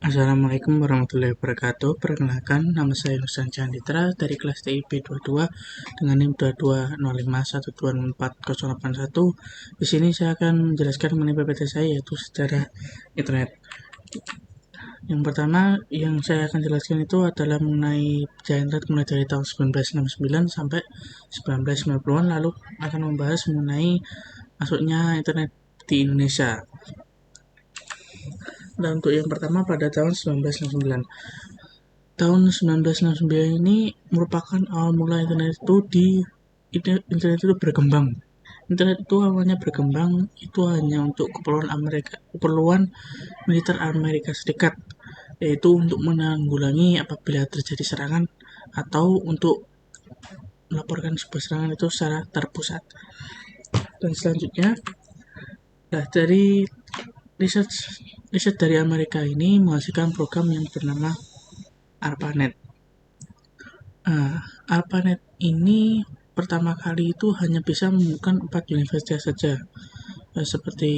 Assalamualaikum warahmatullahi wabarakatuh. Perkenalkan, nama saya Nusan Chanditra dari kelas TIP 22 dengan NIM 2205121408. Di sini saya akan menjelaskan mengenai PPT saya, yaitu sejarah internet. Yang pertama yang saya akan jelaskan itu adalah mengenai sejarah internet mulai dari tahun 1969 sampai 1990-an, lalu akan membahas mengenai masuknya internet di Indonesia. Dan untuk yang pertama pada tahun 1969. Tahun 1969 ini merupakan awal mula internet itu berkembang. Internet itu awalnya berkembang itu hanya untuk keperluan militer Amerika Serikat, yaitu untuk menanggulangi apabila terjadi serangan atau untuk melaporkan sebuah serangan itu secara terpusat. Dan selanjutnya, dari riset dari Amerika ini menghasilkan program yang bernama ARPANET. ARPANET ini pertama kali itu hanya bisa menemukan 4 universitas saja, seperti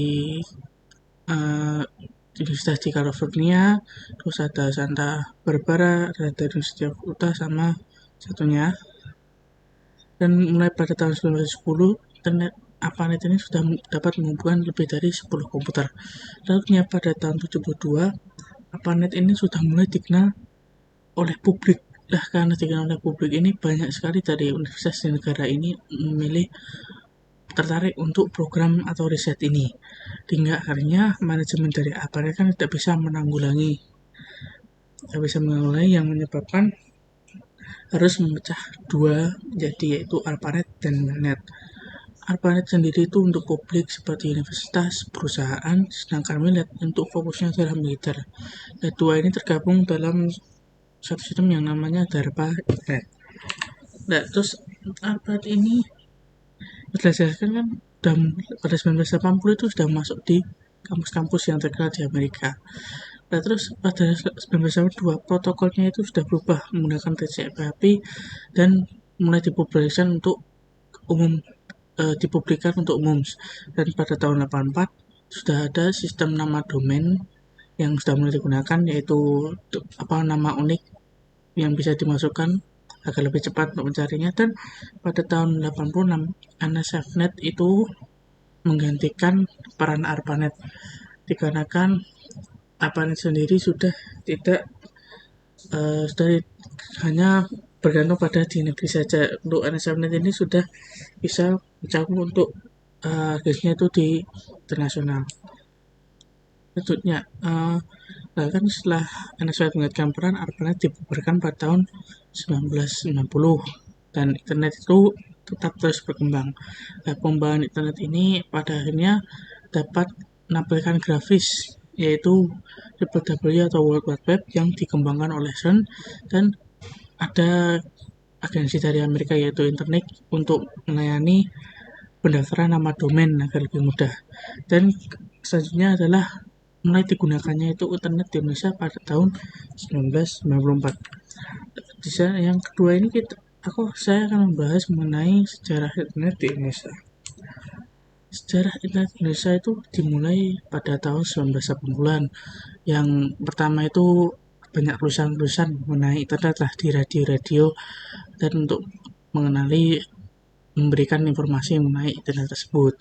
Universitas di California, terus ada Santa Barbara, ada University of Utah, sama satunya. Dan mulai pada tahun 1910, ARPANET ini sudah dapat mengumpulkan lebih dari 10 komputer. Lalu pada tahun 1972, ARPANET ini sudah mulai dikenal oleh publik. Karena dikenal oleh publik ini, banyak sekali dari universitas di negara ini tertarik untuk program atau riset ini. Hingga akhirnya manajemen dari ARPANET kan tidak bisa menanggulangi, yang menyebabkan harus memecah dua, yaitu ARPANET dan MILNET. ARPANET sendiri itu untuk publik seperti universitas, perusahaan, sedangkan MILNET untuk fokusnya adalah militer. Dua ini tergabung dalam satu sistem yang namanya DARPA-INET. Terus ARPANET ini berdasarkan kan pada 1980 itu sudah masuk di kampus-kampus yang terkenal di Amerika. Terus pada 1992 protokolnya itu sudah berubah menggunakan TCP/IP dan mulai dipublikasikan untuk umum. Dan pada tahun 84 sudah ada sistem nama domain yang sudah mulai digunakan, yaitu nama unik yang bisa dimasukkan agar lebih cepat untuk mencarinya. Dan pada tahun 86 NSFNet itu menggantikan peran ARPANET, dikarenakan ARPANET sendiri sudah tidak hanya bergantung pada di negeri saja. Untuk NSFNet ini sudah bisa mencakup untuk gasnya itu di internasional. Tentunya bahkan setelah NSFNet menggantikan peran, ARPANET dibubarkan pada tahun 1990 dan internet itu tetap terus berkembang. Pengembangan internet ini pada akhirnya dapat menampilkan grafis, yaitu WWW atau World Wide Web yang dikembangkan oleh CERN, dan ada agensi dari Amerika yaitu Internet untuk melayani pendaftaran nama domain agar lebih mudah. Dan selanjutnya adalah mulai digunakannya itu internet di Indonesia pada tahun 1994. Yang kedua ini saya akan membahas mengenai sejarah internet di Indonesia. Sejarah internet Indonesia itu dimulai pada tahun 1980-an. Yang pertama itu banyak tulisan-tulisan mengenai internet lah di radio-radio, dan untuk memberikan informasi mengenai internet tersebut.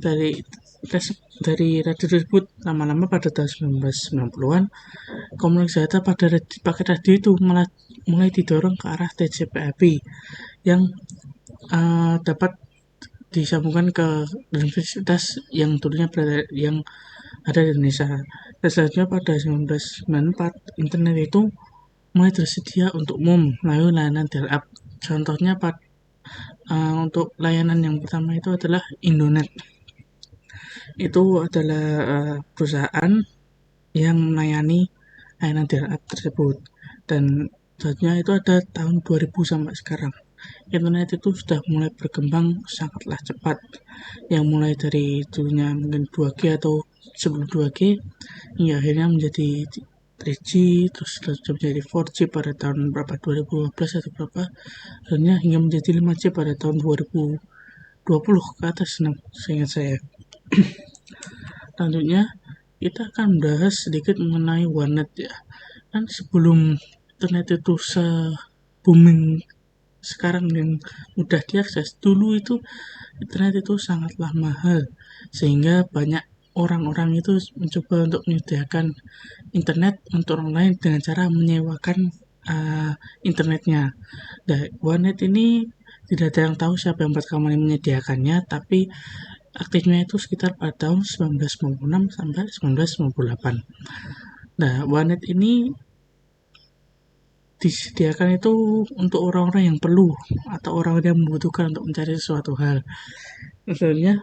Dari radio tersebut lama-lama pada tahun 1990-an komunikasi data pakai radio itu mulai didorong ke arah TCP/IP yang dapat disambungkan ke universitas yang dulunya yang ada di Indonesia. Dan selanjutnya pada 1994 internet itu mulai tersedia untuk umum melalui layanan dial-up. Contohnya untuk layanan yang pertama itu adalah Indonet. Itu adalah perusahaan yang melayani layanan dial-up tersebut. Dan selanjutnya itu ada tahun 2000 sampai sekarang. Internet itu sudah mulai berkembang sangatlah cepat, yang mulai dari dulunya mungkin 2G atau sebelum 2G hingga akhirnya menjadi 3G, terus sudah menjadi 4G pada tahun 2012 atau akhirnya hingga menjadi 5G pada tahun 2020 ke atas, seingat saya. Selanjutnya kita akan membahas sedikit mengenai warnet ya. Kan sebelum internet itu se-booming sekarang yang mudah diakses, dulu itu internet itu sangatlah mahal, sehingga banyak orang-orang itu mencoba untuk menyediakan internet untuk orang lain dengan cara menyewakan internetnya. Nah, warnet ini tidak ada yang tahu siapa yang pertama kali menyediakannya, tapi aktifnya itu sekitar pada tahun 1996 sampai 1998. Nah, warnet ini disediakan itu untuk orang-orang yang perlu atau orang-orang yang membutuhkan untuk mencari sesuatu hal. Sebenarnya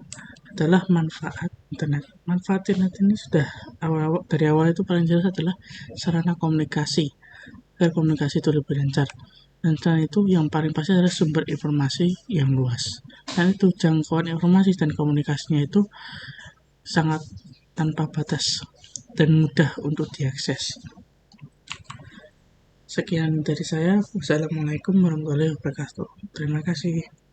adalah manfaat internet. Manfaat internet ini sudah dari awal itu paling jelas adalah sarana komunikasi, agar komunikasi itu lebih lancar. Dan selain itu yang paling pasti adalah sumber informasi yang luas. Dan itu jangkauan informasi dan komunikasinya itu sangat tanpa batas dan mudah untuk diakses. Sekian dari saya. Wassalamualaikum warahmatullahi wabarakatuh. Terima kasih.